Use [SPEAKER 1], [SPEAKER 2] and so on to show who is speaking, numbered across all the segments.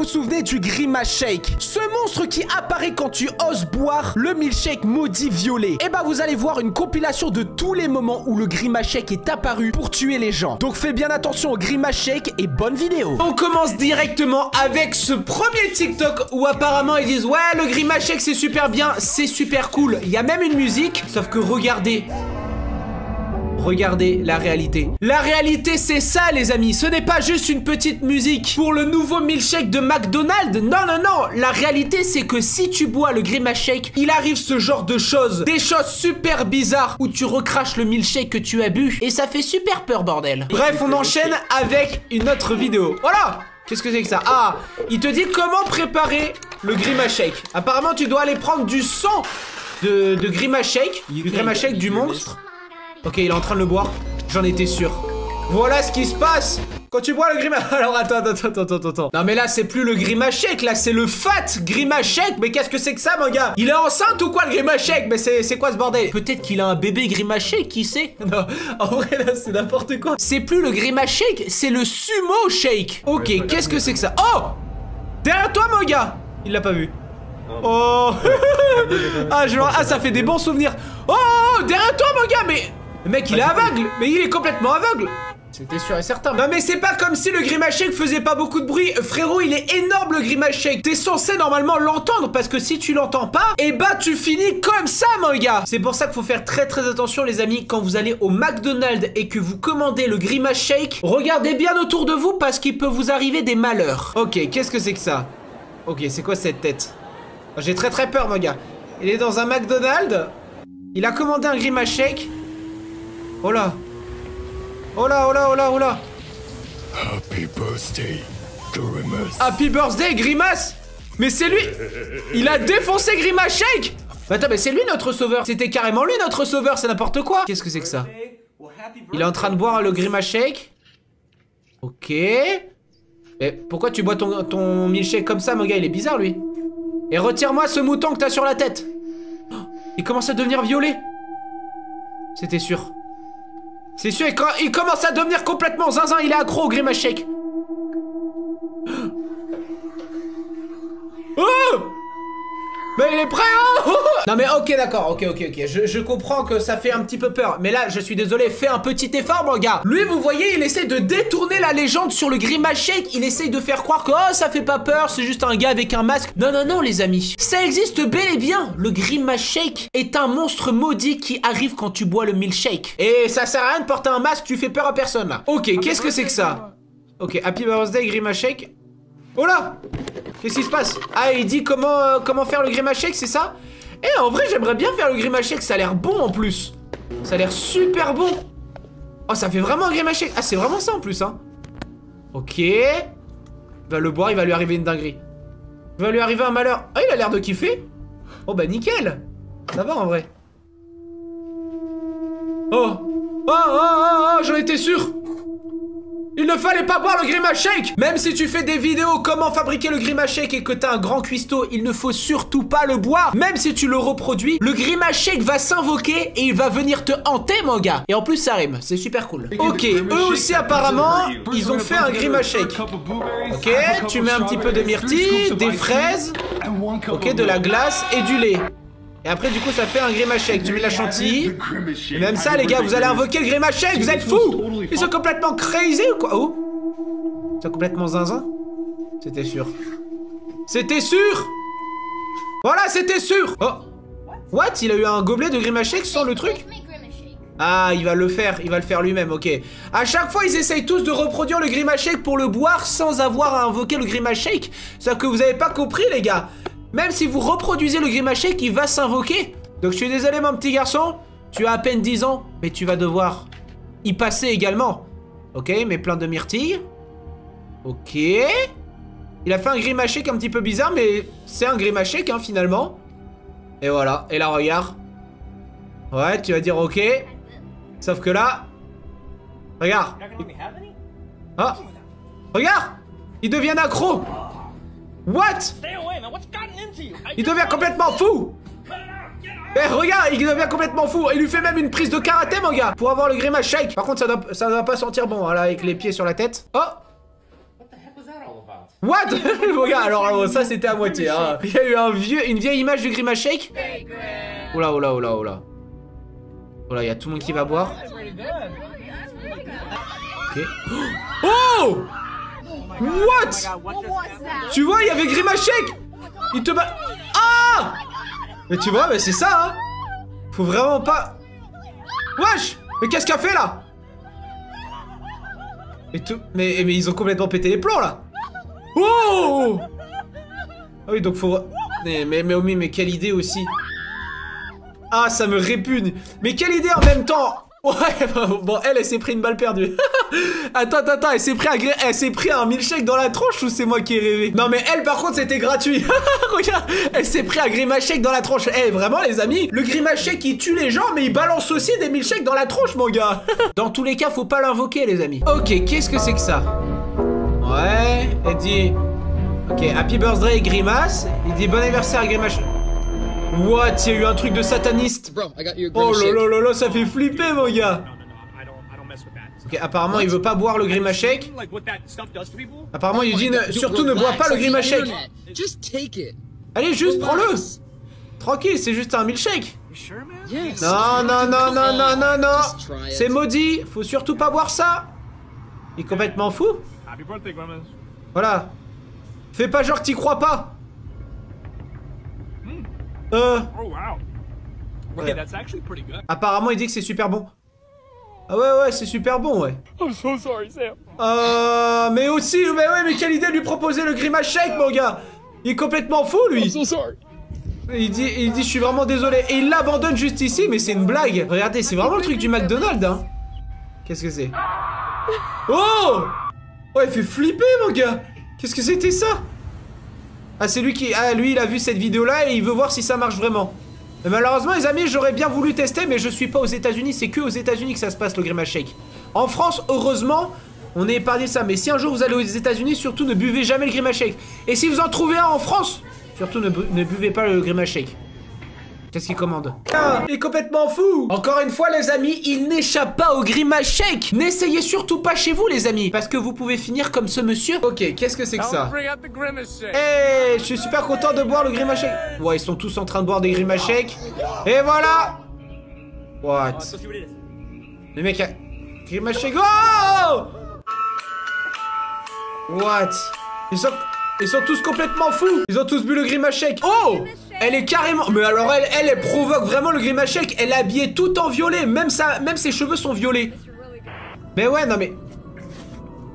[SPEAKER 1] vous souvenez du Grimace Shake? Ce monstre qui apparaît quand tu oses boire le milkshake maudit violet. Et bah vous allez voir une compilation de tous les moments où le Grimace Shake est apparu pour tuer les gens. Donc fais bien attention au Grimace Shake et bonne vidéo. On commence directement avec ce premier TikTok où apparemment ils disent ouais le Grimace Shake c'est super bien, c'est super cool. Il y a même une musique, sauf que regardez. Regardez la réalité. La réalité, c'est ça, les amis. Ce n'est pas juste une petite musique pour le nouveau milkshake de McDonald's. Non, non, non. La réalité, c'est que si tu bois le Grimace Shake, il arrive ce genre de choses. Des choses super bizarres où tu recraches le milkshake que tu as bu. Et ça fait super peur, bordel. Bref, on enchaîne avec une autre vidéo. Voilà. Qu'est-ce que c'est que ça? Ah, il te dit comment préparer le Grimace Shake. Apparemment, tu dois aller prendre du sang de Grimace Shake. Du Grimace Shake du monstre. Ok, il est en train de le boire. J'en étais sûr. Voilà ce qui se passe quand tu bois le Grimace. Alors attends. Non mais là c'est plus le Grimace Shake, là c'est le fat Grimace Shake. Mais qu'est-ce que c'est que ça mon gars? Il est enceinte ou quoi le Grimace Shake? Mais c'est quoi ce bordel? Peut-être qu'il a un bébé Grimace Shake, qui sait? Non, en vrai là c'est n'importe quoi. C'est plus le Grimace Shake, c'est le Sumo Shake. Ok, qu'est-ce que c'est que ça? Oh! Derrière toi mon gars! Il l'a pas vu. Oh. Ah, ça fait des bons souvenirs. Oh! Derrière toi mon gars, mais... Le mec il est aveugle, mais il est complètement aveugle. C'était sûr et certain. Non mais c'est pas comme si le Grimace Shake faisait pas beaucoup de bruit. Frérot, il est énorme le Grimace Shake. T'es censé normalement l'entendre, parce que si tu l'entends pas, et bah tu finis comme ça mon gars. C'est pour ça qu'il faut faire très attention les amis. Quand vous allez au McDonald's et que vous commandez le Grimace Shake, regardez bien autour de vous parce qu'il peut vous arriver des malheurs. Ok, qu'est-ce que c'est que ça? Ok, c'est quoi cette tête? J'ai très peur mon gars. Il est dans un McDonald's. Il a commandé un Grimace Shake. Oh là. Oh là.
[SPEAKER 2] Happy birthday, Grimace.
[SPEAKER 1] Happy birthday, Grimace. Mais c'est lui. Il a défoncé Grimace Shake. Attends, mais c'est lui notre sauveur. C'était carrément lui notre sauveur, c'est n'importe quoi. Qu'est-ce que c'est que ça? Il est en train de boire le Grimace Shake. Ok. Mais pourquoi tu bois ton milkshake comme ça, mon gars? Il est bizarre, lui. Et retire-moi ce mouton que t'as sur la tête. Oh, il commence à devenir violet. C'était sûr. C'est sûr, il commence à devenir complètement zinzin. Il est accro au Grimace Shake. Oh! Mais il est prêt, hein? Non mais ok, d'accord, ok. Je comprends que ça fait un petit peu peur. Mais là, je suis désolé, fais un petit effort, mon gars. Lui, vous voyez, il essaie de détourner la légende sur le Grimace Shake. Il essaye de faire croire que, oh, ça fait pas peur, c'est juste un gars avec un masque. Non, les amis. Ça existe bel et bien. Le Grimace Shake est un monstre maudit qui arrive quand tu bois le milkshake. Et ça sert à rien de porter un masque, tu fais peur à personne, là. Ok, qu'est-ce que c'est que ça? Ok, Happy Birthday, Grimace Shake. Oh là! Qu'est-ce qui se passe? Ah, il dit comment faire le Grimace Shake, c'est ça? Eh, en vrai, j'aimerais bien faire le Grimace Shake, ça a l'air bon en plus. Ça a l'air super bon. Oh, ça fait vraiment un Grimace Shake. Ah, c'est vraiment ça en plus, hein. Ok. Il va le boire, il va lui arriver une dinguerie. Il va lui arriver un malheur. Ah, il a l'air de kiffer. Oh, bah nickel. Ça va en vrai. Oh, j'en étais sûr. Il ne fallait pas boire le Grimace Shake. Même si tu fais des vidéos comment fabriquer le Grimace Shake et que t'as un grand cuistot, il ne faut surtout pas le boire. Même si tu le reproduis, le Grimace Shake va s'invoquer et il va venir te hanter, mon gars. Et en plus, ça rime, c'est super cool. Ok, eux aussi apparemment, ils ont fait un Grimace Shake. Ok, tu mets un petit peu de myrtille, des fraises, ok, de la glace et du lait. Et après, du coup, ça fait un Grimace Shake. Tu mets de la chantilly. Et même ça, les gars, vous allez invoquer le Grimace Shake. Vous êtes fous. Ils sont complètement crazy ou quoi? Oh, ils sont complètement zinzin. C'était sûr. C'était sûr. Voilà, c'était sûr. Oh, what? Il a eu un gobelet de Grimace Shake sans le truc? Ah, il va le faire. Il va le faire lui-même, ok. À chaque fois, ils essayent tous de reproduire le Grimace Shake pour le boire sans avoir à invoquer le Grimace Shake. Sauf que vous avez pas compris, les gars. Même si vous reproduisez le Grimace Shake, il va s'invoquer. Donc je suis désolé mon petit garçon. Tu as à peine 10 ans, mais tu vas devoir y passer également. Ok, mais plein de myrtilles. Ok. Il a fait un Grimace Shake un petit peu bizarre, mais c'est un Grimace Shake hein, finalement. Et voilà, et là regarde. Ouais, tu vas dire ok. Sauf que là... Regarde. Ah, regarde. Il devient accro. What? Il devient complètement fou. Eh regarde, il devient complètement fou. Il lui fait même une prise de karaté mon gars pour avoir le Grimace Shake. Par contre ça doit pas sentir bon hein, là avec les pieds sur la tête. Oh. What? Regarde, alors ça c'était à moitié. Hein. Il y a eu une vieille image du Grimashake. Oula, oula, oula, oula. Oula, il y a tout le monde qui va boire. Ok. Oh! What? Tu vois, il y avait Grimashake. Il te bat. Ah! Mais tu vois, mais c'est ça, hein. Faut vraiment pas... Wesh! Mais qu'est-ce qu'il a fait, là? Mais ils ont complètement pété les plombs, là. Oh! Ah oui, donc faut... Mais quelle idée aussi. Ah, ça me répugne. Mais quelle idée en même temps. Ouais, bon, elle s'est pris une balle perdue. Attends, elle s'est pris un milkshake dans la tronche ou c'est moi qui ai rêvé? Non mais elle par contre c'était gratuit. Regarde, elle s'est pris un Grimashake dans la tronche. Eh vraiment les amis, le Grimashake il tue les gens mais il balance aussi des milkshakes dans la tronche mon gars. Dans tous les cas faut pas l'invoquer les amis. Ok, qu'est-ce que c'est que ça? Ouais, elle dit... Ok, happy birthday Grimace. Il dit bon anniversaire Grimashake. What? Il y a eu un truc de sataniste. Oh là là, ça fait flipper mon gars. Ok, apparemment il veut pas boire le Grimashake. Apparemment il dit surtout ne bois pas le Grimashake. Allez, juste prends-le. Tranquille, c'est juste un milkshake. Non, non, non, non, non, non, non. C'est maudit, faut surtout pas boire ça. Il est complètement fou. Voilà. Fais pas genre que t'y crois pas. Ouais. Apparemment il dit que c'est super bon. Ah ouais c'est super bon ouais. I'm so sorry Sam. Mais aussi mais quelle idée de lui proposer le Grimashake mon gars. Il est complètement fou lui. I'm so sorry. Il dit je suis vraiment désolé et il l'abandonne juste ici mais c'est une blague. Regardez c'est vraiment le truc du McDonald's hein. Qu'est-ce que c'est? Oh il fait flipper mon gars. Qu'est-ce que c'était ça? Ah c'est lui qui... Ah lui il a vu cette vidéo là et il veut voir si ça marche vraiment. Mais malheureusement les amis j'aurais bien voulu tester mais je suis pas aux États-Unis. C'est que aux États-Unis que ça se passe le Grimashake. En France heureusement on est épargné ça. Mais si un jour vous allez aux États-Unis surtout ne buvez jamais le Grimashake. Et si vous en trouvez un en France surtout ne buvez pas le Grimashake. Qu'est-ce qu'il commande? Ah, il est complètement fou. Encore une fois les amis, il n'échappe pas au Grimashake. N'essayez surtout pas chez vous les amis, parce que vous pouvez finir comme ce monsieur. Ok, qu'est-ce que c'est que ça? Hey, je suis super content de boire le Grimashake. Ouais, ils sont tous en train de boire des Grimashake. Et voilà. What? Le mec a... Grimashake. Oh! What? Ils sont tous complètement fous. Ils ont tous bu le Grimashake. Oh! Elle est carrément... Mais alors elle provoque vraiment le Grimashake. Elle est habillée tout en violet. Même ses cheveux sont violets. Mais ouais, non mais...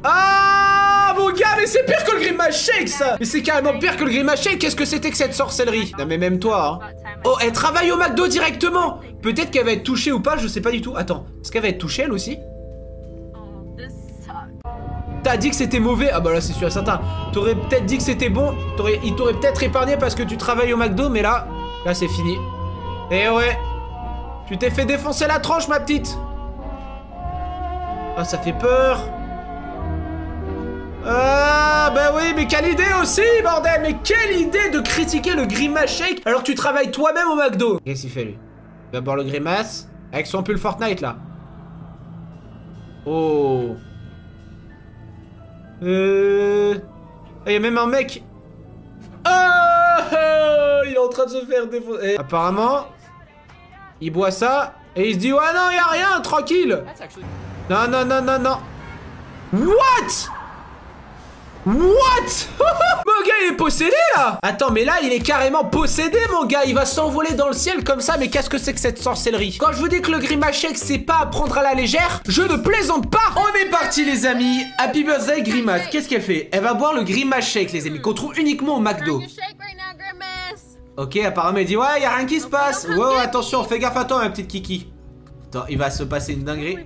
[SPEAKER 1] Ah mon gars, mais c'est pire que le Grimashake ça. Mais c'est carrément pire que le Grimashake. Qu'est-ce que c'était que cette sorcellerie? Non mais même toi hein. Oh, elle travaille au McDo directement. Peut-être qu'elle va être touchée ou pas, je sais pas du tout. Attends, est-ce qu'elle va être touchée elle aussi? T'as dit que c'était mauvais? Ah bah là c'est sûr et certain. T'aurais peut-être dit que c'était bon. Il t'aurait peut-être épargné parce que tu travailles au McDo. Mais là c'est fini. Et ouais. Tu t'es fait défoncer la tronche ma petite. Ah ça fait peur. Ah bah oui mais quelle idée aussi bordel. Mais quelle idée de critiquer le Grimashake alors que tu travailles toi-même au McDo. Qu'est-ce qu'il fait lui? Il va boire le Grimace avec son pull Fortnite là. Oh. Il y a même un mec. Il est en train de se faire défoncer. Apparemment, il boit ça et il se dit ouais non y a rien, tranquille. Non non non non non. What? Mon gars il est possédé là. Attends mais là il est carrément possédé mon gars. Il va s'envoler dans le ciel comme ça. Mais qu'est-ce que c'est que cette sorcellerie? Quand je vous dis que le Grimashake c'est pas à prendre à la légère, je ne plaisante pas. On est parti les amis. Happy birthday Grimace. Qu'est-ce qu'elle fait? Elle va boire le Grimashake les amis, qu'on trouve uniquement au McDo. Ok apparemment elle dit ouais y a rien qui se passe. Ouais attention fais gaffe à toi ma petite Kiki. Attends il va se passer une dinguerie.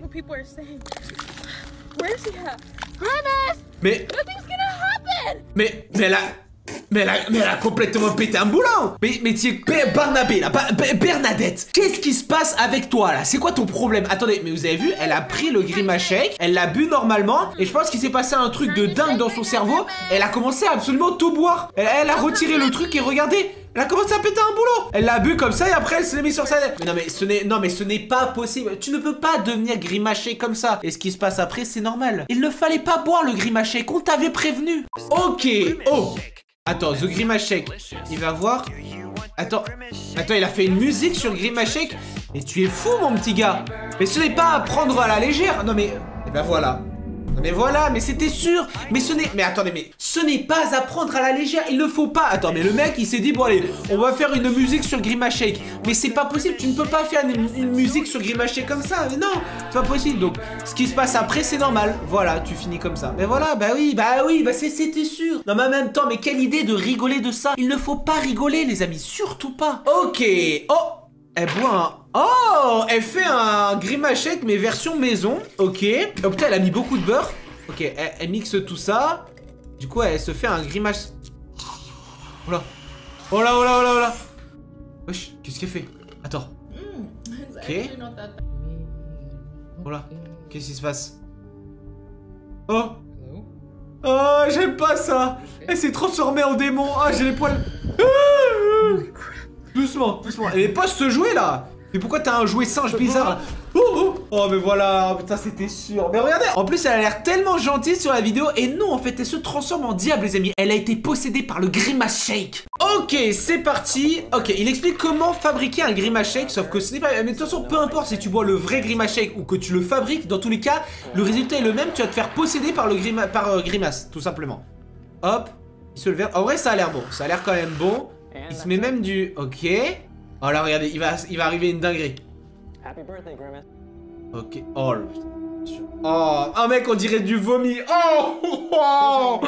[SPEAKER 1] Mais elle a complètement pété un boulon. Mais tu es Barnabé là, Bernadette. Qu'est-ce qui se passe avec toi là? C'est quoi ton problème? Attendez, mais vous avez vu, elle a pris le Grimashake, elle l'a bu normalement, et je pense qu'il s'est passé un truc de dingue dans son cerveau. Elle a commencé à absolument tout boire. Elle a retiré le truc et regardez, Elle a commencé à péter un boulot. Elle l'a bu comme ça et après elle s'est mise sur sa tête. Mais non mais ce n'est pas possible. Tu ne peux pas devenir grimaché comme ça. Et ce qui se passe après c'est normal. Il ne fallait pas boire le grimaché, qu'on t'avait prévenu. Ok. Oh. Attends, The Grimashake. Il va voir. Attends, il a fait une musique sur Grimashake. Mais tu es fou mon petit gars. Mais ce n'est pas à prendre à la légère. Non mais, et ben voilà. Mais voilà, mais c'était sûr. Mais ce n'est... Mais attendez, mais ce n'est pas à prendre à la légère. Il ne faut pas... Attends, mais le mec, il s'est dit, bon allez, on va faire une musique sur Grimashake. Mais c'est pas possible, tu ne peux pas faire une musique sur Grimashake comme ça. Mais non, c'est pas possible. Donc, ce qui se passe après, c'est normal. Voilà, tu finis comme ça. Mais voilà, bah oui, c'était sûr. Non, mais en même temps, mais quelle idée de rigoler de ça. Il ne faut pas rigoler, les amis, surtout pas. Ok, oh, elle boit un... Oh, elle fait un Grimashake mais version maison. Ok. Oh putain, elle a mis beaucoup de beurre. Ok, elle mixe tout ça. Du coup, elle se fait un Grimashake. Oh là. Oh là, oh là, oh là, oh là. Wesh, qu'est-ce qu'elle fait? Attends. Ok. Oh là. Qu'est-ce qui se passe? Oh. Oh, j'aime pas ça. Elle s'est transformée en démon. Ah, j'ai les poils. Doucement, doucement. Elle pas se jouer là. Mais pourquoi t'as un jouet singe bizarre là? Oh mais voilà, putain c'était sûr. Mais regardez, en plus elle a l'air tellement gentille sur la vidéo. Et non, en fait elle se transforme en diable les amis. Elle a été possédée par le Grimashake. Ok, c'est parti. Ok, il explique comment fabriquer un Grimashake. Sauf que ce n'est pas... Mais de toute façon, peu importe si tu bois le vrai Grimashake ou que tu le fabriques, dans tous les cas, le résultat est le même. Tu vas te faire posséder par le Grimace, tout simplement. Hop, il se le verre. En vrai ça a l'air bon, ça a l'air quand même bon. Il se met même du... Ok. Oh là, regardez, il va arriver une dinguerie.
[SPEAKER 3] Happy birthday, Grimace.
[SPEAKER 1] Ok. Oh, oh, mec, on dirait du vomi. Oh,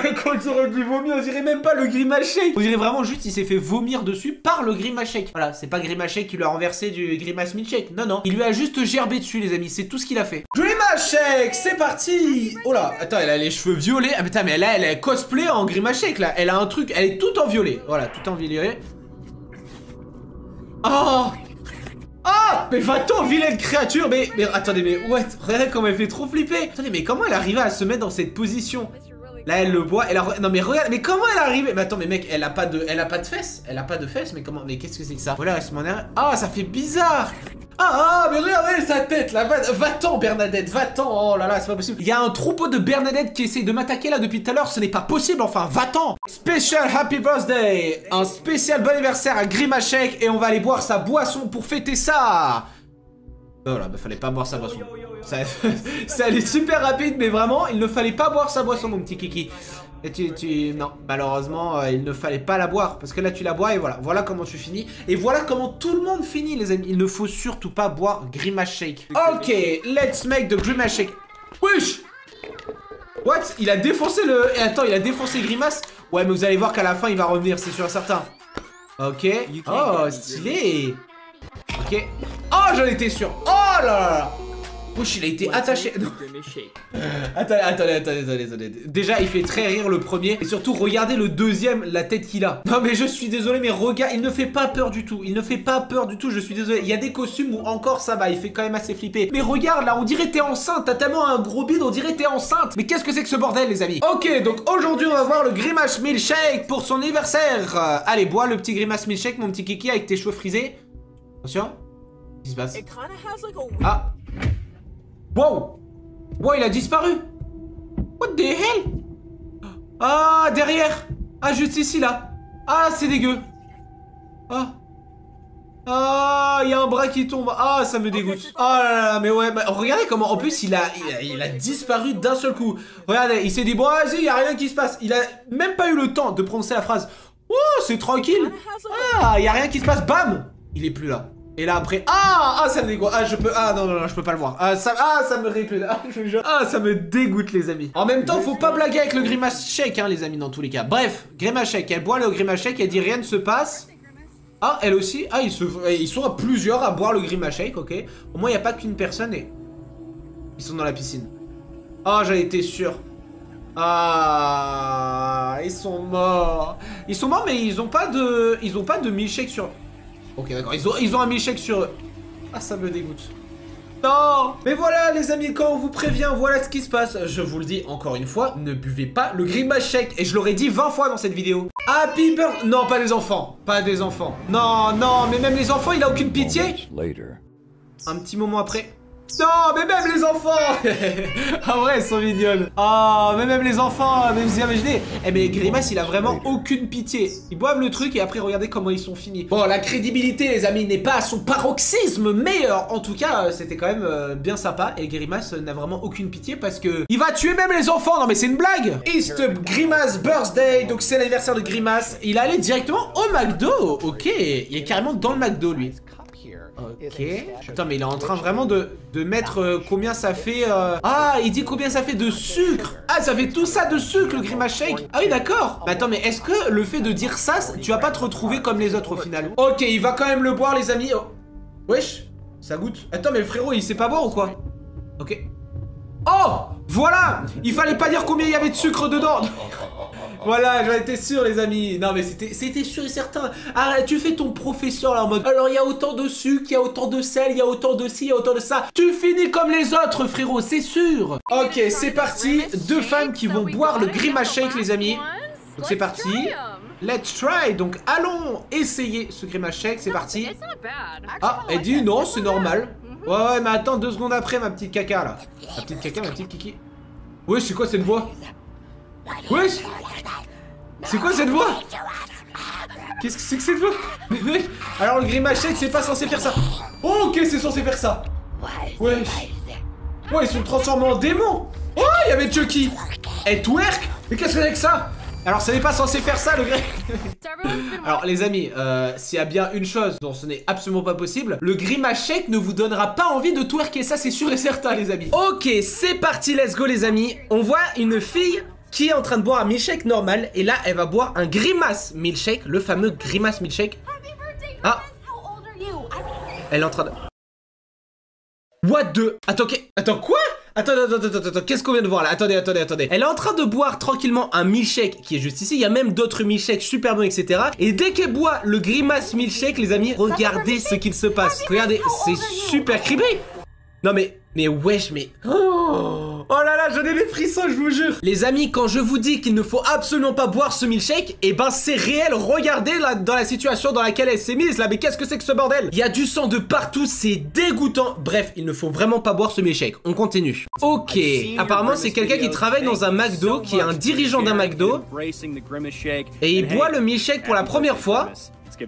[SPEAKER 1] mec, on dirait du vomi. On dirait même pas le Grimashake. On dirait vraiment juste, il s'est fait vomir dessus par le Grimashake. Voilà, c'est pas Grimashake qui lui a renversé du Grimace Milkshake. Non, non. Il lui a juste gerbé dessus, les amis. C'est tout ce qu'il a fait. Grimashake, c'est parti. Oh là, attends, elle a les cheveux violets. Ah, putain, mais là, elle est cosplay en Grimashake, là. Elle a un truc, elle est toute en violet. Voilà, toute en violet. Oh! Ah! Mais va-t'en, vilaine créature! Mais attendez, mais what? Regardez comment elle fait trop flipper! Attendez, mais comment elle arrive à se mettre dans cette position? Là, elle le boit. Non, mais regarde, mais comment elle est arrivée? Mais attends, mais mec, elle a pas de fesses. Elle a pas de fesses, mais comment? Mais qu'est-ce que c'est que ça? Voilà, reste mon air. Ah, ça fait bizarre! Ah, mais regardez sa tête là! Va-t'en, Bernadette, va-t'en! Oh là là, c'est pas possible. Il y a un troupeau de Bernadette qui essaie de m'attaquer là depuis tout à l'heure. Ce n'est pas possible, enfin, va-t'en! Spécial Happy Birthday! Un spécial bon anniversaire à Grimashake et on va aller boire sa boisson pour fêter ça! Voilà, bah fallait pas boire sa boisson. Ça allait super rapide, mais vraiment, il ne fallait pas boire sa boisson, mon petit kiki. Et non, malheureusement, il ne fallait pas la boire. Parce que là, tu la bois et voilà. Voilà comment tu finis. Et voilà comment tout le monde finit, les amis. Il ne faut surtout pas boire Grimashake. Ok, let's make the Grimashake. Wesh! What? Il a défoncé le... Attends, il a défoncé Grimace? Ouais, mais vous allez voir qu'à la fin, il va revenir, c'est sûr et certain. Ok. Oh, stylé. Ok. Oh, j'en étais sûr. Oh là là. Wesh, il a été attaché. Attendez. Déjà, il fait très rire le premier. Et surtout, regardez le deuxième, la tête qu'il a. Non, mais je suis désolé, mais regarde, il ne fait pas peur du tout. Il ne fait pas peur du tout, je suis désolé. Il y a des costumes où encore ça va, il fait quand même assez flipper. Mais regarde, là, on dirait t'es enceinte. T'as tellement un gros bide, on dirait t'es enceinte. Mais qu'est-ce que c'est que ce bordel, les amis? Ok, donc aujourd'hui, on va voir le Grimace Milkshake pour son anniversaire. Allez, bois le petit Grimace Milkshake, mon petit kiki, avec tes cheveux frisés. Attention. Qu'est-ce qui se passe? Ah. Wow! Wow, il a disparu! What the hell? Ah, derrière! Ah, juste ici, là! Ah, c'est dégueu! Ah! Ah, il y a un bras qui tombe! Ah, ça me dégoûte! Ah là là, mais ouais, bah, regardez comment, en plus, il a disparu d'un seul coup! Regardez, il s'est dit, bon, vas-y, il y a rien qui se passe! Il a même pas eu le temps de prononcer la phrase. Oh, c'est tranquille! Ah, il y a rien qui se passe! Bam! Il est plus là! Et là après, ça me dégoûte. Ah, je peux, non, je peux pas le voir. Ça me répugne. Ça me dégoûte, les amis. En même temps, faut pas blaguer avec le Grimashake, hein, les amis, dans tous les cas. Bref, Grimashake, elle boit le Grimashake, elle dit rien ne se passe. Ah, elle aussi. Ah, ils sont à plusieurs à boire le Grimashake, ok. Au moins, il n'y a pas qu'une personne et ils sont dans la piscine. Ah, j'en étais sûr. Ah, ils sont morts. Ils sont morts, mais ils ont pas de milkshake sur... Ok, d'accord, ils ont un milkshake sur eux. Ah, ça me dégoûte. Non. Mais voilà les amis, quand on vous prévient, voilà ce qui se passe. Je vous le dis encore une fois, ne buvez pas le Grimace Shake. Et je l'aurais dit 20 fois dans cette vidéo. Happy birthday. Non, pas des enfants. Pas des enfants. Non, non, mais même les enfants, il a aucune pitié. Un petit moment après. Non, mais même les enfants. En vrai, elles sont mignonnes. Oh, mais même les enfants, mais vous imaginez. Eh mais Grimace, il a vraiment aucune pitié. Ils boivent le truc et après, regardez comment ils sont finis. Bon, la crédibilité, les amis, n'est pas à son paroxysme, mais en tout cas, c'était quand même bien sympa. Et Grimace n'a vraiment aucune pitié parce que il va tuer même les enfants. Non, mais c'est une blague. It's Grimace birthday. Donc, c'est l'anniversaire de Grimace. Il est allé directement au McDo. Ok, il est carrément dans le McDo, lui. Ok. Attends, mais il est en train vraiment de mettre combien ça fait. Ah, il dit combien ça fait de sucre. Ah, ça fait tout ça de sucre, le Grimace Shake. Ah oui, d'accord. Mais attends, mais est-ce que le fait de dire ça, tu vas pas te retrouver comme les autres au final? Ok, il va quand même le boire, les amis. Oh. Wesh, ça goûte. Attends, mais le frérot, il sait pas boire ou quoi? Ok. Oh, voilà. Il fallait pas dire combien il y avait de sucre dedans. Voilà, j'en étais sûr, les amis. Non, mais c'était sûr et certain. Ah, tu fais ton professeur là en mode. Alors, il y a autant de sucre, il y a autant de sel, il y a autant de ci, il y a autant de ça. Tu finis comme les autres, frérot, c'est sûr. Ok, c'est parti. Deux femmes qui vont boire le Grimace Shake, les amis. Donc, c'est parti. Let's try. Donc, allons essayer ce Grimace Shake. C'est parti. Ah, elle dit non, c'est normal. Ouais, mais attends 2 secondes après, ma petite caca là. Ma petite caca, ma petite kiki. Ouais, c'est quoi cette voix? Wesh! C'est quoi cette voix? Qu'est-ce que c'est que cette voix? Mais mec, alors le Grimace Shake c'est pas censé faire ça. Oh, ok, c'est censé faire ça. Wesh. Ouais, ils sont transformés en démons. Oh, il y avait Chucky. Et twerk. Mais qu'est-ce que c'est que ça? Alors ça n'est pas censé faire ça le Grimace. Alors les amis, s'il y a bien une chose dont ce n'est absolument pas possible, le Grimace Shake ne vous donnera pas envie de twerker, ça c'est sûr et certain les amis. Ok, c'est parti, let's go les amis. On voit une fille qui est en train de boire un milkshake normal et là elle va boire un Grimace milkshake, le fameux Grimace milkshake. Ah, elle est en train de... What the... Attends, attends quoi? Attends, qu'est-ce qu'on vient de voir là? Attendez. Elle est en train de boire tranquillement un milkshake qui est juste ici. Il y a même d'autres milkshakes super bons, etc. Et dès qu'elle boit le Grimace milkshake, les amis, regardez ce qu'il se passe. Regardez, c'est super creepy. Non mais wesh, mais... Oh là là, j'en ai des frissons, je vous jure. Les amis, quand je vous dis qu'il ne faut absolument pas boire ce milkshake, et ben c'est réel. Regardez là, dans la situation dans laquelle elle s'est mise là. Mais qu'est-ce que c'est que ce bordel? Il y a du sang de partout, c'est dégoûtant. Bref, il ne faut vraiment pas boire ce milkshake. On continue. Ok, apparemment c'est quelqu'un qui travaille dans un McDo, qui est un dirigeant d'un McDo. Et il boit le milkshake pour la première fois.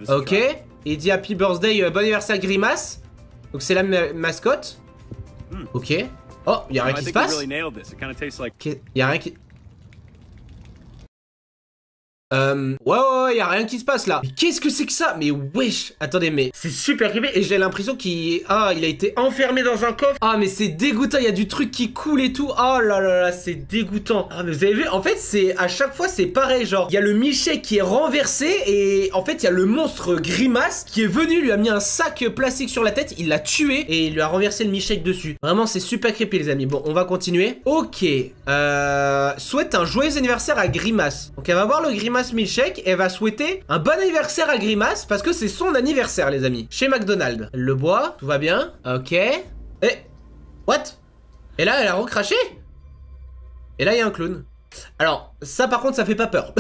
[SPEAKER 1] Ok, il dit Happy Birthday, bon anniversaire Grimace. Donc c'est la mascotte. Ok. Oh, y'a rien qui se passe? Y'a rien qui... Ouais, y'a rien qui se passe là. Mais qu'est-ce que c'est que ça? Mais wesh, attendez, mais c'est super creepy et j'ai l'impression qu'il... Ah, il a été enfermé dans un coffre. Ah, mais c'est dégoûtant, il y a du truc qui coule et tout. Oh là là là, c'est dégoûtant. Ah, mais vous avez vu, en fait, c'est... À chaque fois, c'est pareil, genre, il y a le milkshake qui est renversé et en fait, il y a le monstre Grimace qui est venu, lui a mis un sac plastique sur la tête, il l'a tué et il lui a renversé le milkshake dessus. Vraiment, c'est super creepy, les amis. Bon, on va continuer. Ok. Souhaite un joyeux anniversaire à Grimace. Donc, elle va voir le Grimace milkshake et elle va souhaiter un bon anniversaire à Grimace parce que c'est son anniversaire, les amis, chez McDonald's. Elle le boit, tout va bien. Ok. Et what? Et là elle a recraché. Et là il y a un clown. Alors ça par contre ça fait pas peur.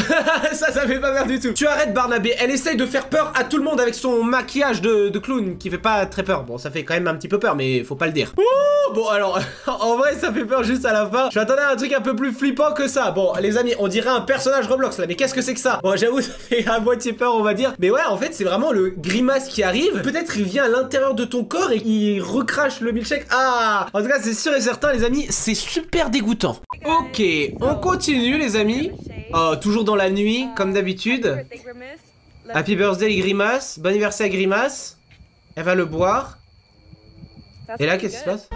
[SPEAKER 1] ça fait pas peur du tout. Tu arrêtes Barnabé, elle essaye de faire peur à tout le monde avec son maquillage de clown qui fait pas très peur. Bon ça fait quand même un petit peu peur mais faut pas le dire. Ouh, bon alors en vrai ça fait peur juste à la fin. Je m'attendais à un truc un peu plus flippant que ça. Bon les amis on dirait un personnage Roblox là mais qu'est-ce que c'est que ça? Bon j'avoue ça fait à moitié peur on va dire. Mais ouais en fait c'est vraiment le Grimace qui arrive. Peut-être il vient à l'intérieur de ton corps et il recrache le milkshake. Ah en tout cas c'est sûr et certain les amis c'est super dégoûtant. Ok on continue les amis. Oh, toujours dans la nuit, comme d'habitude. Happy birthday Grimace. Bon anniversaire Grimace. Elle va le boire. Et là, qu'est-ce qui se passe?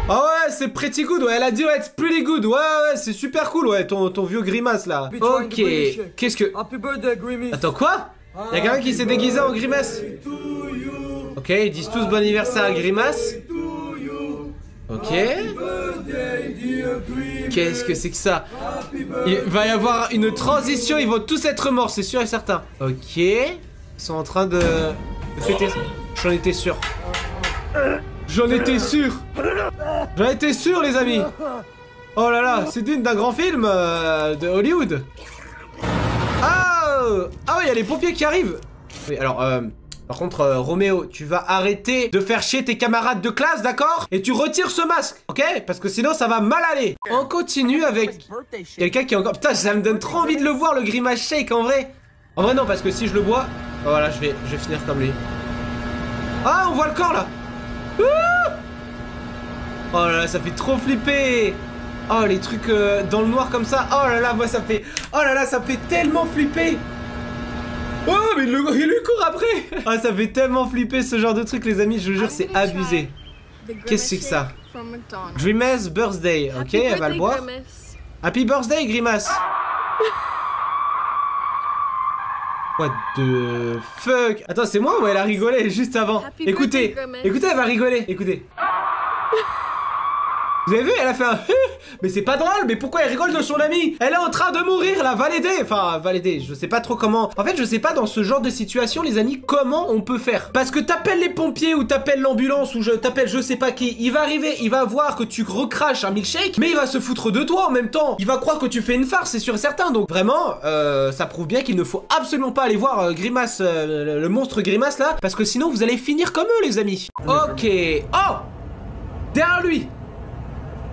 [SPEAKER 1] Oh ouais, c'est pretty good, ouais. Elle a dit, ouais, it's pretty good. Ouais, c'est super cool, ouais, ton vieux Grimace, là. Ok. Qu'est-ce que... Attends, quoi? Y'a quelqu'un qui s'est déguisé en Grimace? Ok, ils disent tous bon anniversaire à Grimace. Ok. Qu'est-ce que c'est que ça? Il va y avoir une transition, ils vont tous être morts, c'est sûr et certain. Ok. Ils sont en train de fêter. J'en étais sûr. J'en étais sûr. J'en étais sûr, les amis. Oh là là, c'est digne d'un grand film de Hollywood. Ah ouais, il y a les pompiers qui arrivent. Oui, alors, par contre, Roméo, tu vas arrêter de faire chier tes camarades de classe, d'accord? Et tu retires ce masque, ok? Parce que sinon, ça va mal aller. On continue avec quelqu'un qui est encore... Putain, ça me donne trop envie de le voir, le Grimace Shake, en vrai. En vrai, non, parce que si je le bois... Voilà, je vais finir comme lui. Ah, on voit le corps, là. Oh là là, ça fait trop flipper. Oh, les trucs dans le noir comme ça. Oh là là, moi, ça fait... Oh là là, ça fait tellement flipper. Oh, mais il lui court après. Ah, ça fait tellement flipper ce genre de truc, les amis, je vous jure, c'est abusé. Qu'est-ce que c'est que ça? Grimace Birthday, ok, elle va le boire. Happy Birthday, Grimace. What the fuck? Attends, c'est moi ou elle a rigolé juste avant? Écoutez, écoutez, elle va rigoler, écoutez. Vous avez vu, elle a fait un... Mais c'est pas drôle, mais pourquoi elle rigole de son ami? Elle est en train de mourir, là, va l'aider. Enfin, va l'aider, je sais pas trop comment. En fait, je sais pas dans ce genre de situation, les amis, comment on peut faire. Parce que t'appelles les pompiers ou t'appelles l'ambulance ou t'appelles je sais pas qui. Il va arriver, il va voir que tu recraches un milkshake, mais il va se foutre de toi en même temps. Il va croire que tu fais une farce, c'est sûr et certain. Donc vraiment, ça prouve bien qu'il ne faut absolument pas aller voir Grimace, le monstre Grimace là, parce que sinon vous allez finir comme eux, les amis. Ok. Oh! Derrière lui!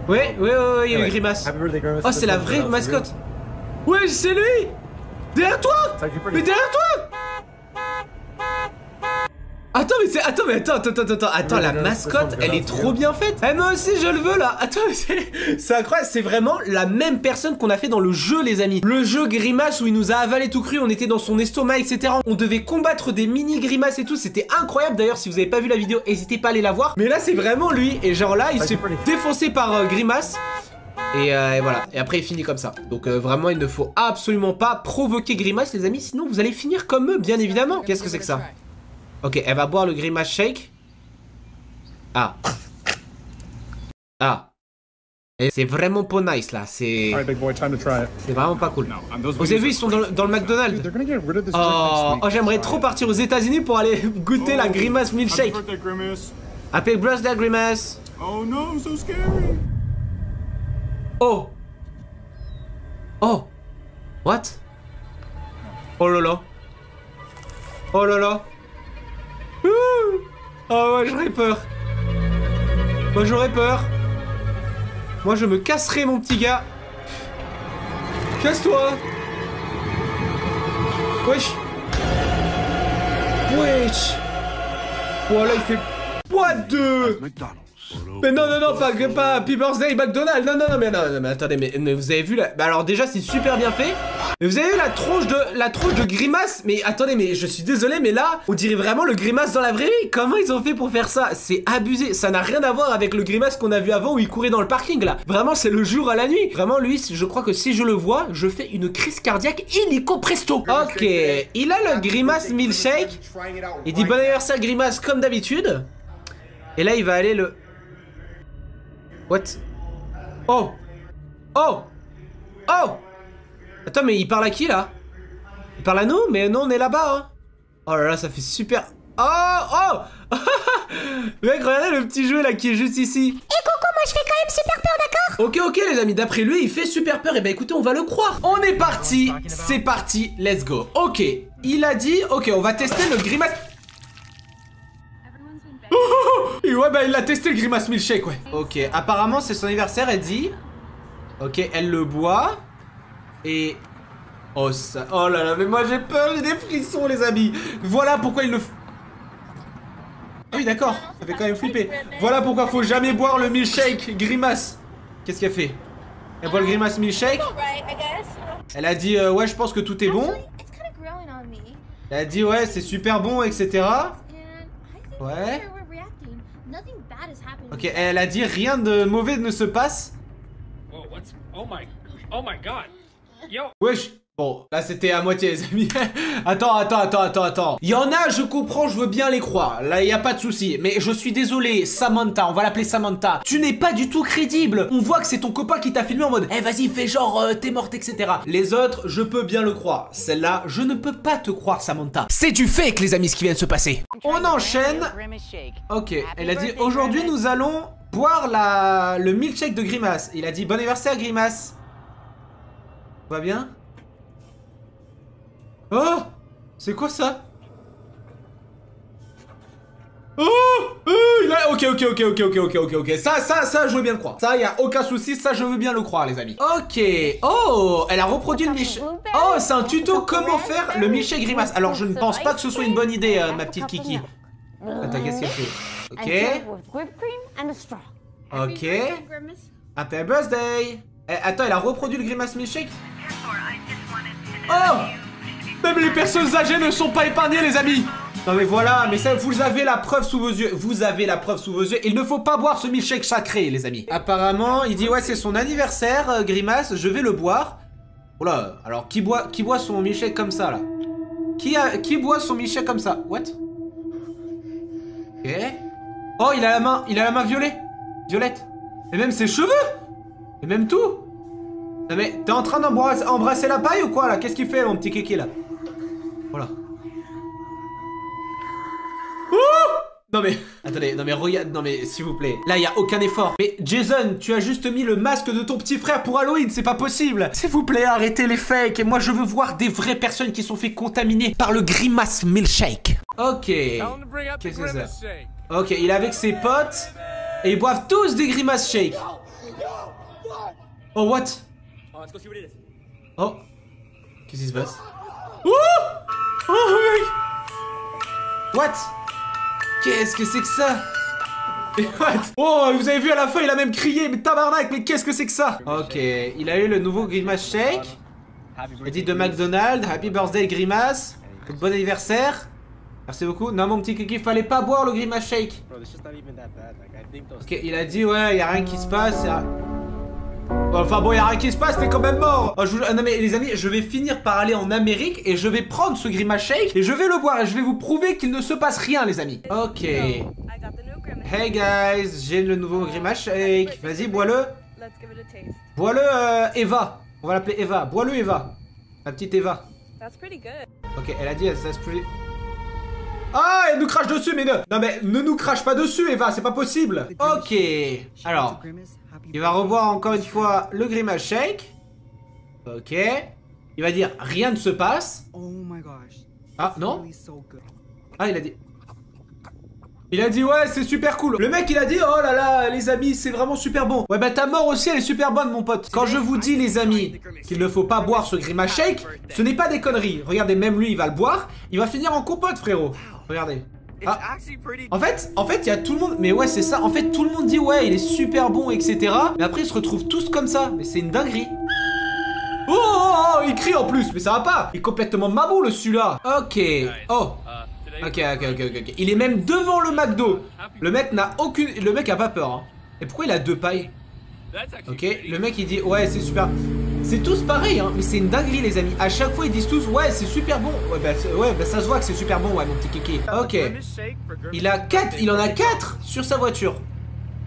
[SPEAKER 1] Ouais, il y a eu Grimace. Oh, c'est la vraie mascotte. Ouais, c'est lui. Derrière toi. Mais derrière toi. Attends, la mascotte, elle est trop bien faite. Eh, moi aussi, je le veux, là. Attends, c'est incroyable. C'est vraiment la même personne qu'on a fait dans le jeu, les amis. Le jeu Grimace où il nous a avalé tout cru. On était dans son estomac, etc. On devait combattre des mini Grimaces et tout. C'était incroyable. D'ailleurs, si vous avez pas vu la vidéo, n'hésitez pas à aller la voir. Mais là, c'est vraiment lui. Et genre là, il s'est défoncé par Grimace. Et voilà, et après il finit comme ça. Donc vraiment il ne faut absolument pas provoquer Grimace, les amis. Sinon vous allez finir comme eux, bien évidemment. Qu'est-ce que c'est que ça? Ok, elle va boire le Grimace Shake. Ah. Et c'est vraiment pas nice là, c'est vraiment pas cool. Vous avez vu, ils sont dans le McDonald's. Oh, j'aimerais trop partir aux États-Unis pour aller goûter la Grimace Milkshake. Happy birthday, Grimace.
[SPEAKER 2] Oh no, so scary.
[SPEAKER 1] Oh. What? Oh là là. Oh là là. Oh ouais, j'aurais peur. Moi j'aurais peur. Moi je me casserai, mon petit gars. Casse-toi. Wesh. Voilà, il fait... What the... Mais non, pas Happy Birthday McDonald's. Non, mais attendez, mais vous avez vu là. Bah alors déjà c'est super bien fait. Mais vous avez vu la tronche de Grimace. Mais attendez, mais je suis désolé, mais là on dirait vraiment le Grimace dans la vraie vie. Comment ils ont fait pour faire ça? C'est abusé. Ça n'a rien à voir avec le Grimace qu'on a vu avant où il courait dans le parking là. Vraiment c'est le jour à la nuit. Vraiment lui, je crois que si je le vois, je fais une crise cardiaque illico presto. Ok, il a le Grimace Milkshake. Il dit bon anniversaire Grimace comme d'habitude. Et là il va aller le... What? Oh! Attends, mais il parle à qui, là? Il parle à nous? Mais non, on est là-bas, hein. Oh là là, ça fait super... Oh Mec, regardez le petit jeu, là, qui est juste ici.
[SPEAKER 4] Eh, Coco, moi, je fais quand même super peur, d'accord?
[SPEAKER 1] Ok, les amis, d'après lui, il fait super peur. Et bah, écoutez, on va le croire. On est parti, c'est parti, let's go. Ok, il a dit... Ok, on va tester le Grimace... Et ouais, bah il a testé le Grimace Milkshake, ouais. Ok, apparemment c'est son anniversaire, elle dit. Ok, elle le boit. Et... Oh ça... Oh là là, mais moi j'ai peur, j'ai des frissons, les amis. Voilà pourquoi il le... Ah oui, d'accord, ça fait quand même flipper. Voilà pourquoi faut jamais boire le milkshake Grimace. Qu'est-ce qu'elle fait? Elle boit le Grimace Milkshake. Elle a dit, ouais, je pense que tout est bon. Elle a dit, ouais, c'est super bon, etc. Ouais. Ok, elle a dit rien de mauvais ne se passe.
[SPEAKER 5] Oh my god.
[SPEAKER 1] Wesh. Bon, là c'était à moitié les amis. Attends. Il y en a, je comprends, je veux bien les croire. Là, il y a pas de souci. Mais je suis désolé, Samantha, on va l'appeler Samantha. Tu n'es pas du tout crédible. On voit que c'est ton copain qui t'a filmé en mode eh vas-y, fais genre t'es morte, etc. Les autres, je peux bien le croire. Celle-là, je ne peux pas te croire, Samantha. C'est du fake, les amis, ce qui vient de se passer. On enchaîne. Ok, elle a dit aujourd'hui nous allons boire le milkshake de Grimace. Il a dit bon anniversaire, Grimace. Va bien? Oh! C'est quoi ça? Oh! Il a... Ok. Ça, je veux bien le croire. Ça, y a aucun souci, ça, je veux bien le croire, les amis. Ok. Oh! Elle a reproduit le milkshake. Oh, c'est un tuto comment faire le milkshake Grimace. Alors, je ne pense pas que ce soit une bonne idée, ma petite Kiki. Attends, qu'est-ce qu'elle fait? Ok. Happy birthday! Attends, elle a reproduit le Grimace milkshake? Oh! Même les personnes âgées ne sont pas épargnées, les amis. Non mais voilà, mais ça, vous avez la preuve sous vos yeux. Vous avez la preuve sous vos yeux. Il ne faut pas boire ce milkshake sacré, les amis. Apparemment, il dit ouais, c'est son anniversaire, Grimace, je vais le boire. Oh là, alors qui boit son milkshake comme ça, là? Qui boit son milkshake comme ça? What? Ok. Oh, il a la main violette. Et même ses cheveux. Et même tout. Non mais, t'es en train d'embrasser la paille ou quoi, là? Qu'est-ce qu'il fait, mon petit kéké, là? Voilà. Ouh! Non mais, attendez, non mais regarde, non mais s'il vous plaît. Là, il y a aucun effort. Mais Jason, tu as juste mis le masque de ton petit frère pour Halloween, c'est pas possible. S'il vous plaît, arrêtez les fakes. Et moi, je veux voir des vraies personnes qui sont fait contaminer par le Grimace milkshake. Ok. Qu'est-ce que c'est ça? Ok, il est avec ses potes et ils boivent tous des Grimace shake. Oh, what? Oh. Qu'est-ce qui se passe? Oh! Oh, mec! What? Qu'est-ce que c'est que ça? Mais what? Oh, vous avez vu à la fin, il a même crié, mais tabarnak, mais qu'est-ce que c'est que ça? Ok, il a eu le nouveau Grimace shake. Il dit de McDonald's, happy birthday Grimace. Bon anniversaire. Merci beaucoup. Non, mon petit kiki, fallait pas boire le Grimace shake. Ok, il a dit, ouais, y a rien qui se passe. Enfin bon, y'a rien qui se passe, t'es quand même mort. Oh, non mais les amis, je vais finir par aller en Amérique et je vais prendre ce Grimace shake et je vais le boire et je vais vous prouver qu'il ne se passe rien, les amis. Ok. Hey guys, j'ai le nouveau Grimace shake. Vas-y, bois-le. Bois-le, Eva. On va l'appeler Eva. Bois-le, Eva. La petite Eva. Ok, elle a dit, that's pretty... Ah, elle nous crache dessus, mais non mais ne nous crache pas dessus, Eva, c'est pas possible. Ok. Alors... il va revoir encore une fois le Grimace shake. Ok. Il va dire rien ne se passe. Ah non. Ah, il a dit. Il a dit ouais, c'est super cool. Le mec il a dit oh là là les amis, c'est vraiment super bon. Ouais bah ta mort aussi elle est super bonne mon pote. Quand je vous dis les amis qu'il ne faut pas boire ce Grimace shake, ce n'est pas des conneries. Regardez, même lui il va le boire. Il va finir en compote, frérot. Regardez. Ah. En fait, il y a tout le monde. Mais ouais, c'est ça. En fait, tout le monde dit ouais, il est super bon, etc. Mais après, ils se retrouvent tous comme ça. Mais c'est une dinguerie. Oh, il crie en plus. Mais ça va pas. Il est complètement maboule celui-là. Ok. Oh. Ok. Il est même devant le McDo. Le mec n'a aucune. Le mec a pas peur. Hein. Et pourquoi il a 2 pailles? Ok. Le mec il dit ouais, c'est super. C'est tous pareil, hein, mais c'est une dinguerie les amis. À chaque fois ils disent tous ouais c'est super bon. Ouais bah ça se voit que c'est super bon, ouais mon petit kiki. Ok. Il en a 4 sur sa voiture.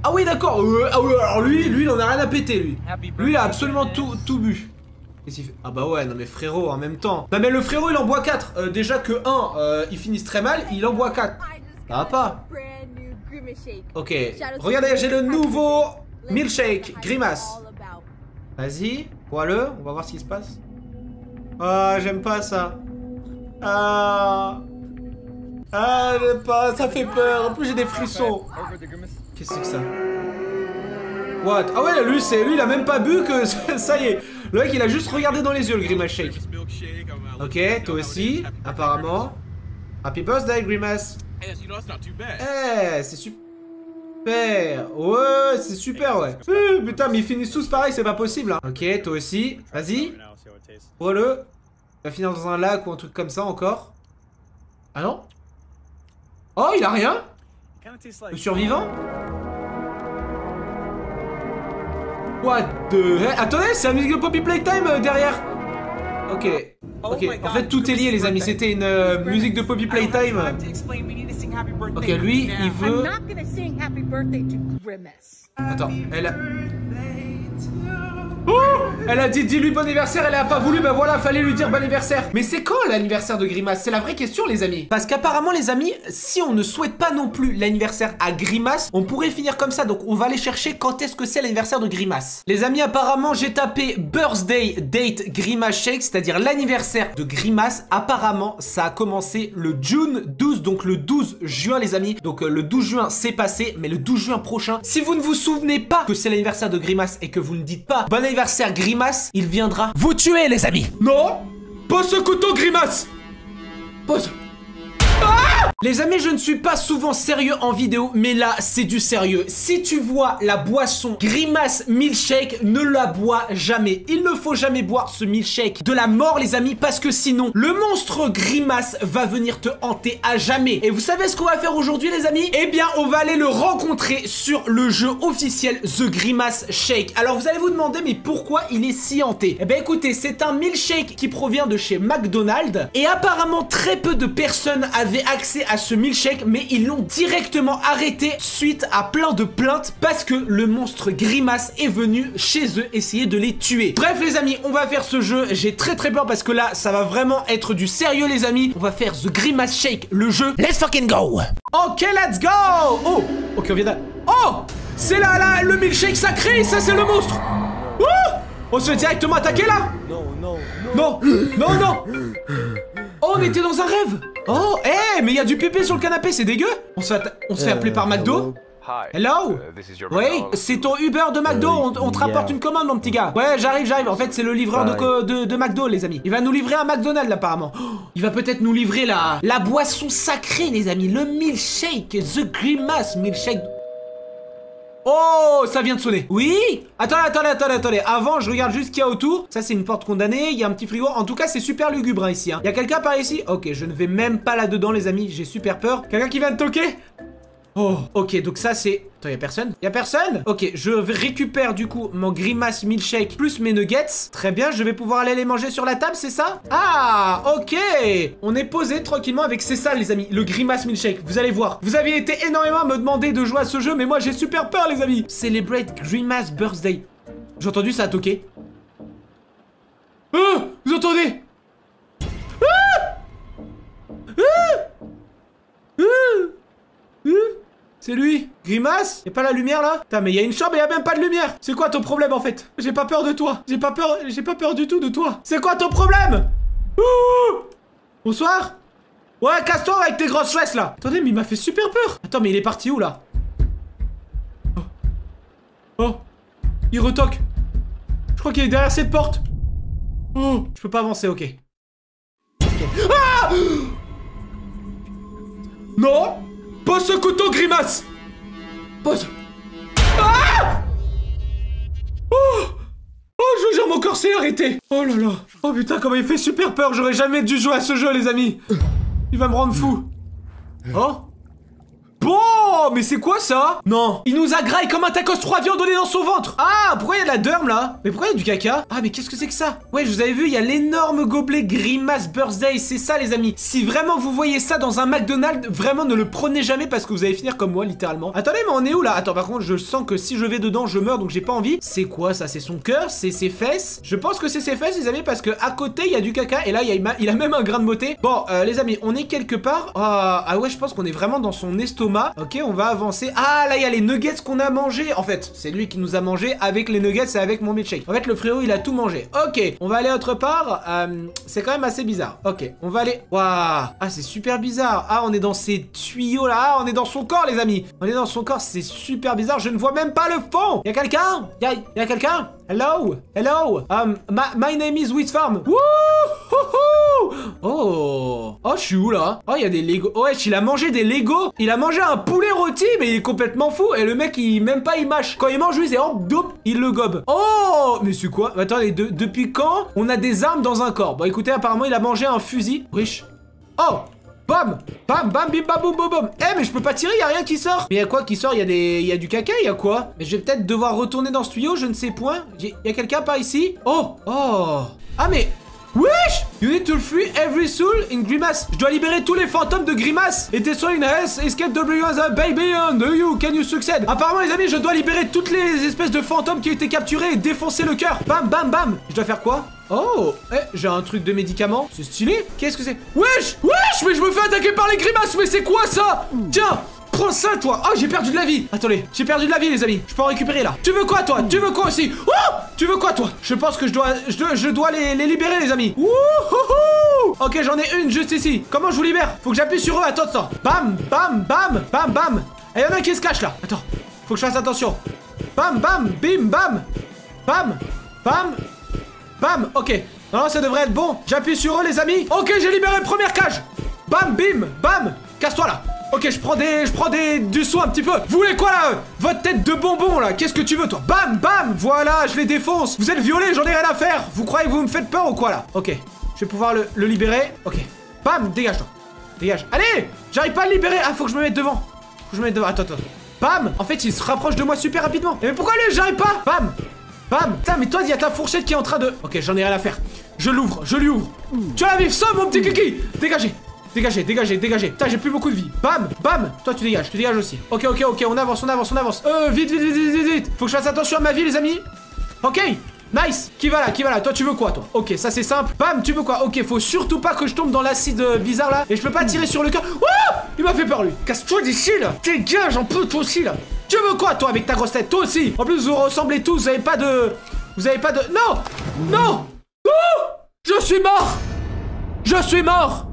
[SPEAKER 1] Ah oui d'accord. Ah oui, alors lui il en a rien à péter lui. Lui il a absolument tout bu. Qu'est-ce qu'il fait? Ah bah ouais non mais frérot en même temps. Non mais le frérot il en boit 4. Déjà que 1 ils finissent très mal, il en boit 4. Ça va pas. Ok. Regardez j'ai le nouveau milkshake Grimace. Vas-y, bois-le, on va voir ce qui se passe. Ah, j'aime pas ça. J'aime pas, ça fait peur. En plus, j'ai des frissons. Qu'est-ce que c'est que ça? What? Ah ouais, lui, il a même pas bu que ça y est. Le mec, il a juste regardé dans les yeux le Grimace shake. Ok, toi aussi, apparemment. Happy birthday, Grimace. Eh, c'est super. Ouais, c'est super, ouais. Putain, mais ils finissent tous pareil, c'est pas possible. Hein. Ok, toi aussi. Vas-y. Bois-le. Il va finir dans un lac ou un truc comme ça encore. Ah non? Oh, il a rien? Le survivant? What the... Attendez, c'est la musique de Poppy Playtime derrière. Ok. Ok, en fait tout est lié les amis, c'était une musique de Poppy Playtime. Ok, lui, il veut... Attends, elle a... Oh, elle a dit dis-lui bon anniversaire, elle a pas voulu, bah voilà, fallait lui dire bon anniversaire. Mais c'est quand l'anniversaire de Grimace? C'est la vraie question les amis. Parce qu'apparemment les amis, si on ne souhaite pas non plus l'anniversaire à Grimace, on pourrait finir comme ça. Donc on va aller chercher quand est-ce que c'est l'anniversaire de Grimace. Les amis, apparemment j'ai tapé birthday date Grimace Shake, c'est-à-dire l'anniversaire de Grimace. Apparemment ça a commencé le June 12, donc le 12 juin les amis. Donc le 12 juin c'est passé, mais le 12 juin prochain, si vous ne vous souvenez pas que c'est l'anniversaire de Grimace et que vous ne dites pas bon anniversaire Grimace, il viendra vous tuer les amis. Non, pose ce couteau Grimace. Pose. Ah! Les amis, je ne suis pas souvent sérieux en vidéo, mais là, c'est du sérieux. Si tu vois la boisson Grimace Milkshake, ne la bois jamais. Il ne faut jamais boire ce milkshake de la mort, les amis, parce que sinon, le monstre Grimace va venir te hanter à jamais. Et vous savez ce qu'on va faire aujourd'hui, les amis? Eh bien, on va aller le rencontrer sur le jeu officiel The Grimace Shake. Alors, vous allez vous demander, mais pourquoi il est si hanté? Eh bien, écoutez, c'est un milkshake qui provient de chez McDonald's. Et apparemment, très peu de personnes avaient accès à ce milkshake, mais ils l'ont directement arrêté suite à plein de plaintes parce que le monstre Grimace est venu chez eux essayer de les tuer. Bref les amis, on va faire ce jeu, j'ai très peur parce que là ça va vraiment être du sérieux les amis. On va faire The Grimace Shake, le jeu. Let's fucking go. Ok, let's go. Oh, ok, on vient de... Oh, c'est là le milkshake sacré, ça c'est le monstre. Oh, on se fait directement attaquer là. Non. Oh, on était dans un rêve. Oh, mais il y a du pépé sur le canapé, c'est dégueu. On se fait appeler par McDo. Hello. Oui, c'est ton Uber de McDo, on te rapporte une commande mon petit gars. Ouais, j'arrive. En fait, c'est le livreur de McDo les amis. Il va nous livrer un McDonald's apparemment. Oh, il va peut-être nous livrer la boisson sacrée les amis, le milkshake, The Grimace Milkshake. Oh, ça vient de sonner. Oui. Attendez. Avant, je regarde juste ce qu'il y a autour. Ça, c'est une porte condamnée. Il y a un petit frigo. En tout cas, c'est super lugubre hein, ici. Hein. Il y a quelqu'un par ici? Ok, je ne vais même pas là-dedans, les amis. J'ai super peur. Quelqu'un qui vient de toquer? Oh, ok, donc ça, c'est... Attends, y'a personne? Y'a personne? Ok, je récupère du coup mon Grimace Milkshake plus mes nuggets. Très bien, je vais pouvoir aller les manger sur la table, c'est ça? Ah, ok. On est posé tranquillement avec... C'est ça, les amis, le Grimace Milkshake. Vous allez voir. Vous aviez été énormément à me demander de jouer à ce jeu, mais moi, j'ai super peur, les amis. Celebrate Grimace Birthday. J'ai entendu, ça a toqué. Oh, vous entendez? C'est lui. Grimace? Y'a pas la lumière là? Putain mais y'a une chambre et y'a même pas de lumière. C'est quoi ton problème en fait? J'ai pas peur de toi. J'ai pas peur du tout de toi. C'est quoi ton problème? Ouh. Bonsoir. Ouais, casse-toi avec tes grosses fesses là. Attendez, mais il m'a fait super peur. Attends, mais il est parti où là? Oh. Il retoque. Je crois qu'il est derrière cette porte. Oh. Je peux pas avancer, ok. Ah! Non! Pose ce couteau, Grimace! Pose! Ah! Oh! Oh, je vous jure, mon corps s'est arrêté! Oh là là! Oh putain, comment il fait super peur! J'aurais jamais dû jouer à ce jeu, les amis! Il va me rendre fou! Oh! Bon, mais c'est quoi ça? Non, il nous a graillé comme un tacos 3 viandes donné dans son ventre. Ah, pourquoi il y a de la derme là? Mais pourquoi il y a du caca? Ah, mais qu'est-ce que c'est que ça? Ouais, je vous avais vu, il y a l'énorme gobelet Grimace Birthday. C'est ça les amis. Si vraiment vous voyez ça dans un McDonald's, vraiment ne le prenez jamais parce que vous allez finir comme moi littéralement. Attendez, mais on est où là? Attends, par contre je sens que si je vais dedans je meurs, donc j'ai pas envie. C'est quoi ça? C'est son cœur? C'est ses fesses? Je pense que c'est ses fesses les amis, parce que à côté il y a du caca et là il a même un grain de beauté. Bon les amis, on est quelque part. Ah ouais, je pense qu'on est vraiment dans son estomac. Ok, on va avancer. Ah, là, il y a les nuggets qu'on a mangés. En fait, c'est lui qui nous a mangé avec les nuggets et avec mon milkshake. En fait, le frérot, il a tout mangé. Ok, on va aller autre part. C'est quand même assez bizarre. Ok, on va aller... Waouh. Ah, c'est super bizarre. Ah, on est dans ces tuyaux là. Ah, on est dans son corps, les amis. On est dans son corps, c'est super bizarre. Je ne vois même pas le fond. Il y a quelqu'un? Il y a quelqu'un? Hello? My name is Wheatfarm. Wouhou! Oh, je suis où là? Oh, il y a des Lego. Oh, wesh, il a mangé des Lego. Il a mangé un poulet rôti, mais il est complètement fou. Et le mec, même pas il mâche. Quand il mange, lui, c'est hop, doup, il le gobe. Oh, mais c'est quoi? Attendez, depuis quand on a des armes dans un corps? Bon, écoutez, apparemment, il a mangé un fusil. Riche. Oh! Bam! Bam, bam, bim, bam, boum, boum, boum. Eh, mais je peux pas tirer, y a rien qui sort. Mais y a quoi qui sort? Y a du caca, y a quoi? Mais je vais peut-être devoir retourner dans ce tuyau, je ne sais point. Y a quelqu'un par ici? Oh! Oh! Ah, mais... Wesh! Wesh! You need to free every soul in Grimace. Je dois libérer tous les fantômes de Grimace. Et destroy in Hess, escape W as a baby and you, can you succeed? Apparemment, les amis, je dois libérer toutes les espèces de fantômes qui ont été capturés et défoncer le cœur. Bam, bam, bam. Je dois faire quoi? Oh, j'ai un truc de médicament. C'est stylé. Qu'est-ce que c'est? Wesh! Wesh! Mais je me fais attaquer par les Grimaces. Mais c'est quoi ça? Tiens! Prends ça, toi. Oh, j'ai perdu de la vie. Attendez, j'ai perdu de la vie, les amis. Je peux en récupérer, là. Tu veux quoi, toi? Tu veux quoi aussi? Oh! Tu veux quoi, toi? Je pense que je dois les libérer, les amis. Wouhouhou! Ok, j'en ai une juste ici. Comment je vous libère? Faut que j'appuie sur eux. Attends. Bam, bam, bam, bam, bam. Et y'en a un qui se cache, là. Attends. Faut que je fasse attention. Bam, bam, bim, bam. Bam, bam, bam. Ok. Non, ça devrait être bon. J'appuie sur eux, les amis. Ok, j'ai libéré première cage. Bam, bim, bam. Casse-toi, là. Ok, je prends du soin un petit peu. Vous voulez quoi là? Votre tête de bonbon là. Qu'est-ce que tu veux toi? Bam, bam. Voilà, je les défonce. Vous êtes violés, j'en ai rien à faire. Vous croyez que vous me faites peur ou quoi là? Ok, je vais pouvoir le libérer. Ok, bam, dégage-toi. Dégage. Allez, j'arrive pas à le libérer. Ah, faut que je me mette devant. Faut que je me mette devant. Attends. Bam. En fait, il se rapproche de moi super rapidement. Mais pourquoi lui, j'arrive pas? Bam. Bam. Putain, mais toi, il y a ta fourchette qui est en train de... Ok, j'en ai rien à faire. Je l'ouvre, je lui ouvre. Tu vas vivre ça, mon petit kiki. Dégagez. Dégagez. Putain, j'ai plus beaucoup de vie. Bam, bam. Toi, tu dégages aussi. Ok, on avance. Vite. Faut que je fasse attention à ma vie, les amis. Ok, nice. Qui va là? Toi, tu veux quoi, toi? Ok, ça, c'est simple. Bam, tu veux quoi? Ok, faut surtout pas que je tombe dans l'acide bizarre, là. Et je peux pas tirer sur le cœur. Oh! Il m'a fait peur, lui. Casse-toi d'ici, là. Dégage, j'en peux, toi aussi, là. Tu veux quoi, toi, avec ta grosse tête? Toi aussi. En plus, vous ressemblez tous. Vous avez pas de... Non. Oh! Je suis mort.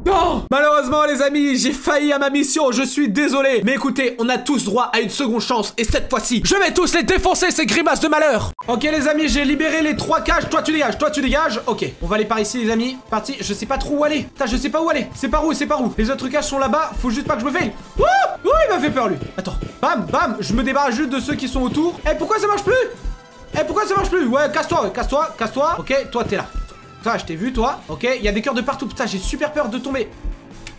[SPEAKER 1] Non! Malheureusement, les amis, j'ai failli à ma mission, je suis désolé. Mais écoutez, on a tous droit à une seconde chance. Et cette fois-ci, je vais tous les défoncer, ces Grimaces de malheur. Ok, les amis, j'ai libéré les 3 cages. Toi, tu dégages. Ok, on va aller par ici, les amis. Parti, je sais pas trop où aller. Putain, je sais pas où aller. C'est par où? Les autres cages sont là-bas. Faut juste pas que je me faille. Oh, il m'a fait peur, lui. Attends, bam, bam. Je me débarrasse juste de ceux qui sont autour. Pourquoi ça marche plus? Ouais, casse-toi. Ok, toi, t'es là. Toi, je t'ai vu, toi. Ok, il y a des cœurs de partout. Putain, j'ai super peur de tomber.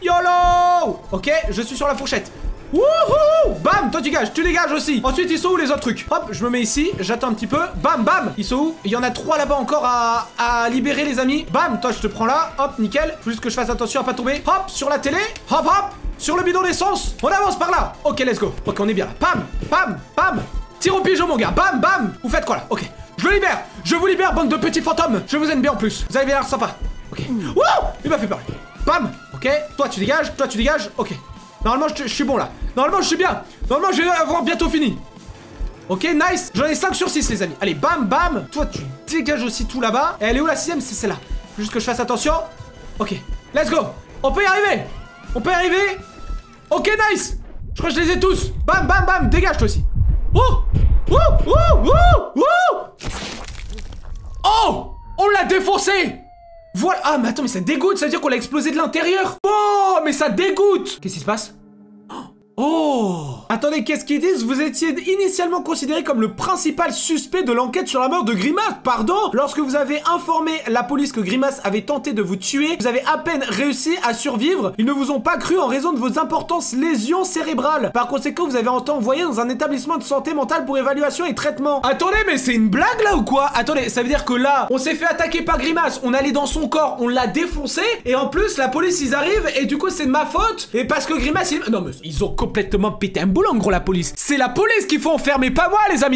[SPEAKER 1] YOLO! Ok, je suis sur la fourchette. Wouhou! Bam, toi tu dégages aussi. Ensuite, ils sont où les autres trucs? Hop, je me mets ici, j'attends un petit peu. Bam, bam. Ils sont où? Il y en a 3 là-bas encore à libérer, les amis. Bam, toi je te prends là. Hop, nickel. Faut juste que je fasse attention à pas tomber. Hop, sur la télé. Hop, sur le bidon d'essence. On avance par là. Ok, let's go. Ok, on est bien là. Bam. Tire au pigeon, mon gars. Bam, bam. Vous faites quoi là? Ok. Je vous libère, bande de petits fantômes. Je vous aime bien en plus. Vous avez bien l'air sympa. Ok. Wouh! Il m'a fait peur. Bam. Ok. Toi, tu dégages. Ok. Normalement, je suis bon là. Normalement, je suis bien. Normalement, je vais avoir bientôt fini. Ok, nice. J'en ai 5 sur 6, les amis. Allez, bam, bam. Toi, tu dégages aussi tout là-bas. Et elle est où la 6ème? C'est celle-là. Faut juste que je fasse attention. Ok. Let's go. On peut y arriver. Ok, nice. Je crois que je les ai tous. Bam, bam, bam. Dégage toi aussi. Oh! On l'a défoncé! Voilà. Ah, mais attends, mais ça dégoûte. Ça veut dire qu'on l'a explosé de l'intérieur. Oh, mais ça dégoûte. Qu'est-ce qui se passe? Oh! Attendez, qu'est-ce qu'ils disent? Vous étiez initialement considéré comme le principal suspect de l'enquête sur la mort de Grimace. Pardon? Lorsque vous avez informé la police que Grimace avait tenté de vous tuer, vous avez à peine réussi à survivre. Ils ne vous ont pas cru en raison de vos importantes lésions cérébrales. Par conséquent, vous avez été envoyé dans un établissement de santé mentale pour évaluation et traitement. Attendez, mais c'est une blague là ou quoi? Attendez, ça veut dire que là, on s'est fait attaquer par Grimace, on allait dans son corps, on l'a défoncé, et en plus, la police, ils arrivent, et du coup, c'est de ma faute. Et parce que Grimace, non mais ils ont complètement pété un boulot en gros, la police. C'est la police qu'il faut enfermer, pas moi, les amis.